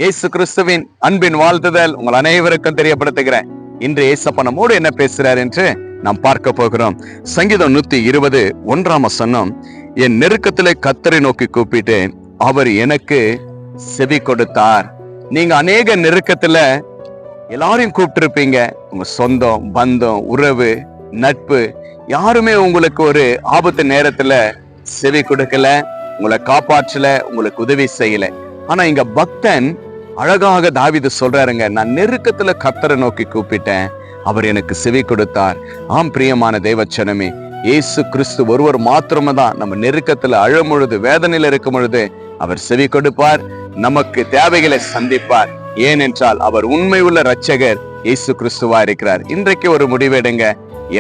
இயேசு கிறிஸ்துவின் அன்பின் வாழ்த்துதல் உங்கள் அனைவருக்கும் தெரியப்படுத்துகிறேன். இன்று இயேசப்பா நம்மோடு என்ன பேசுறார் என்று நாம் பார்க்க போகிறோம். சங்கீதம் 120 1ஆம் வசனம், என் நெருக்கத்திலே கர்த்தரை நோக்கி கூப்பிட்டேன், அவர் எனக்கு செவி கொடுத்தார். நீங்க அநேக நெருக்கத்துல எல்லாரையும் கூப்பிட்டு இருப்பீங்க. உங்க சொந்தம், பந்தம், உறவு, நட்பு யாருமே உங்களுக்கு ஒரு ஆபத்து நேரத்துல செவி கொடுக்கல, உங்களை காப்பாற்றல, உங்களுக்கு உதவி செய்யல. ஆனா இங்க பக்தன் அழகாக தாவீது சொல்றாருங்க, நான் நெருக்கத்துல கர்த்தரை நோக்கி கூப்பிட்டேன், அவர் எனக்கு செவி கொடுத்தார். ஆம் பிரியமான தேவச்சனமே, இயேசு கிறிஸ்து ஒருவர் மாத்திரமே தான் நம்ம நெருக்கத்துல அழும் பொழுது, வேதனையில இருக்கும் பொழுது அவர் செவி கொடுப்பார், நமக்கு தேவைகளை சந்திப்பார். ஏனென்றால் அவர் உண்மை உள்ள இரட்சகர் இயேசு கிறிஸ்துவா இருக்கிறார். இன்றைக்கு ஒரு முடிவெடுங்க,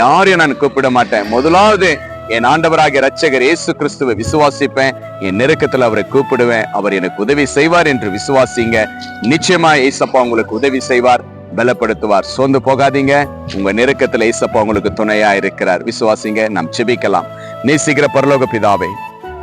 யாரையும் நான் கூப்பிட மாட்டேன், முதலாவது என் ஆண்டவராகிய இரட்சகர் இயேசு கிறிஸ்துவை விசுவாசிப்பேன், என் நெருக்கத்துல அவரை கூப்பிடுவேன், அவர் எனக்கு உதவி செய்வார் என்று விசுவாசிங்க. நிச்சயமா இயேசப்பா உங்களுக்கு உதவி செய்வார், பலப்படுத்துவார். சோர்ந்து போகாதீங்க, உங்க நெருக்கத்துல இயேசப்பா உங்களுக்கு துணையா இருக்கிறார். விசுவாசிங்க. நாம் ஜெபிக்கலாம். நேசிக்கிற பரலோக பிதாவே,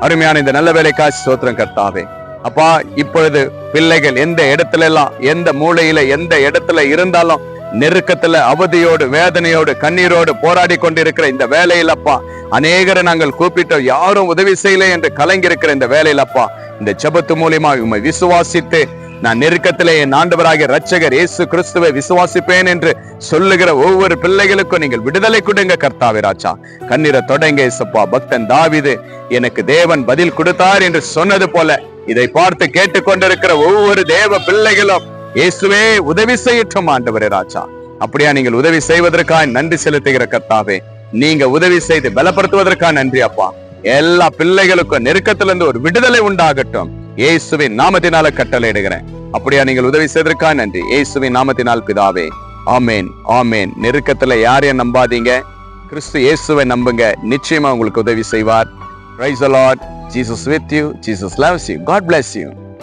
அருமையான இந்த நல்ல வேலைக்காய் ஸ்தோத்திரம் கர்த்தாவே. அப்பா, இப்பொழுது பிள்ளைகள் எந்த இடத்துல எல்லாம், எந்த மூலையில, எந்த இடத்துல இருந்தாலும் நெருக்கத்துல, அவதியோடு, வேதனையோடு, கண்ணீரோடு போராடி கொண்டிருக்கிற இந்த வேலையில் அப்பா, அநேகரை நாங்கள் கூப்பிட்டோம், யாரும் உதவி செய்யல என்று கலங்கி இருக்கிற இந்த வேலையில் அப்பா, இந்த ஜெபத்து மூலியமா உம்மை விசுவாசித்து நான் நெருக்கத்திலே என் ஆண்டவராகிய இரட்சகர் இயேசு கிறிஸ்துவை விசுவாசிப்பேன் என்று சொல்லுகிற ஒவ்வொரு பிள்ளைகளுக்கும் நீங்கள் விடுதலை கொடுங்க கர்த்தாவே ராஜா. கண்ணீரை தொடங்க இயேசப்பா. பக்தன் தாவீது எனக்கு தேவன் பதில் கொடுத்தார் என்று சொன்னது போல இதை பார்த்து கேட்டுக்கொண்டிருக்கிற ஒவ்வொரு தேவ பிள்ளைகளும் இயேசுவே உதவி செய்யட்டும் ஆண்டவரே ராஜா. அப்படியா நீங்கள் உதவி செய்வதற்காக நன்றி செலுத்துகிற கர்த்தாவே, நீங்க உதவி செய்து பலப்படுத்துவதற்காக நன்றி அப்பா. எல்லா பிள்ளைகளுக்கும் நெருக்கத்திலிருந்து ஒரு விடுதலை உண்டாகட்டும், இயேசுவின் நாமத்தினால கட்டளையிடுகிறேன். அப்படியா நீங்கள் உதவி செய்வதற்காக நன்றி, இயேசுவின் நாமத்தினால் பிதாவே, ஆமேன் ஆமேன். நெருக்கத்துல யாரையும் நம்பாதீங்க, கிறிஸ்து இயேசுவை நம்புங்க, நிச்சயமா உங்களுக்கு உதவி செய்வார். Praise the Lord. Jesus with you. Jesus loves you. God bless you.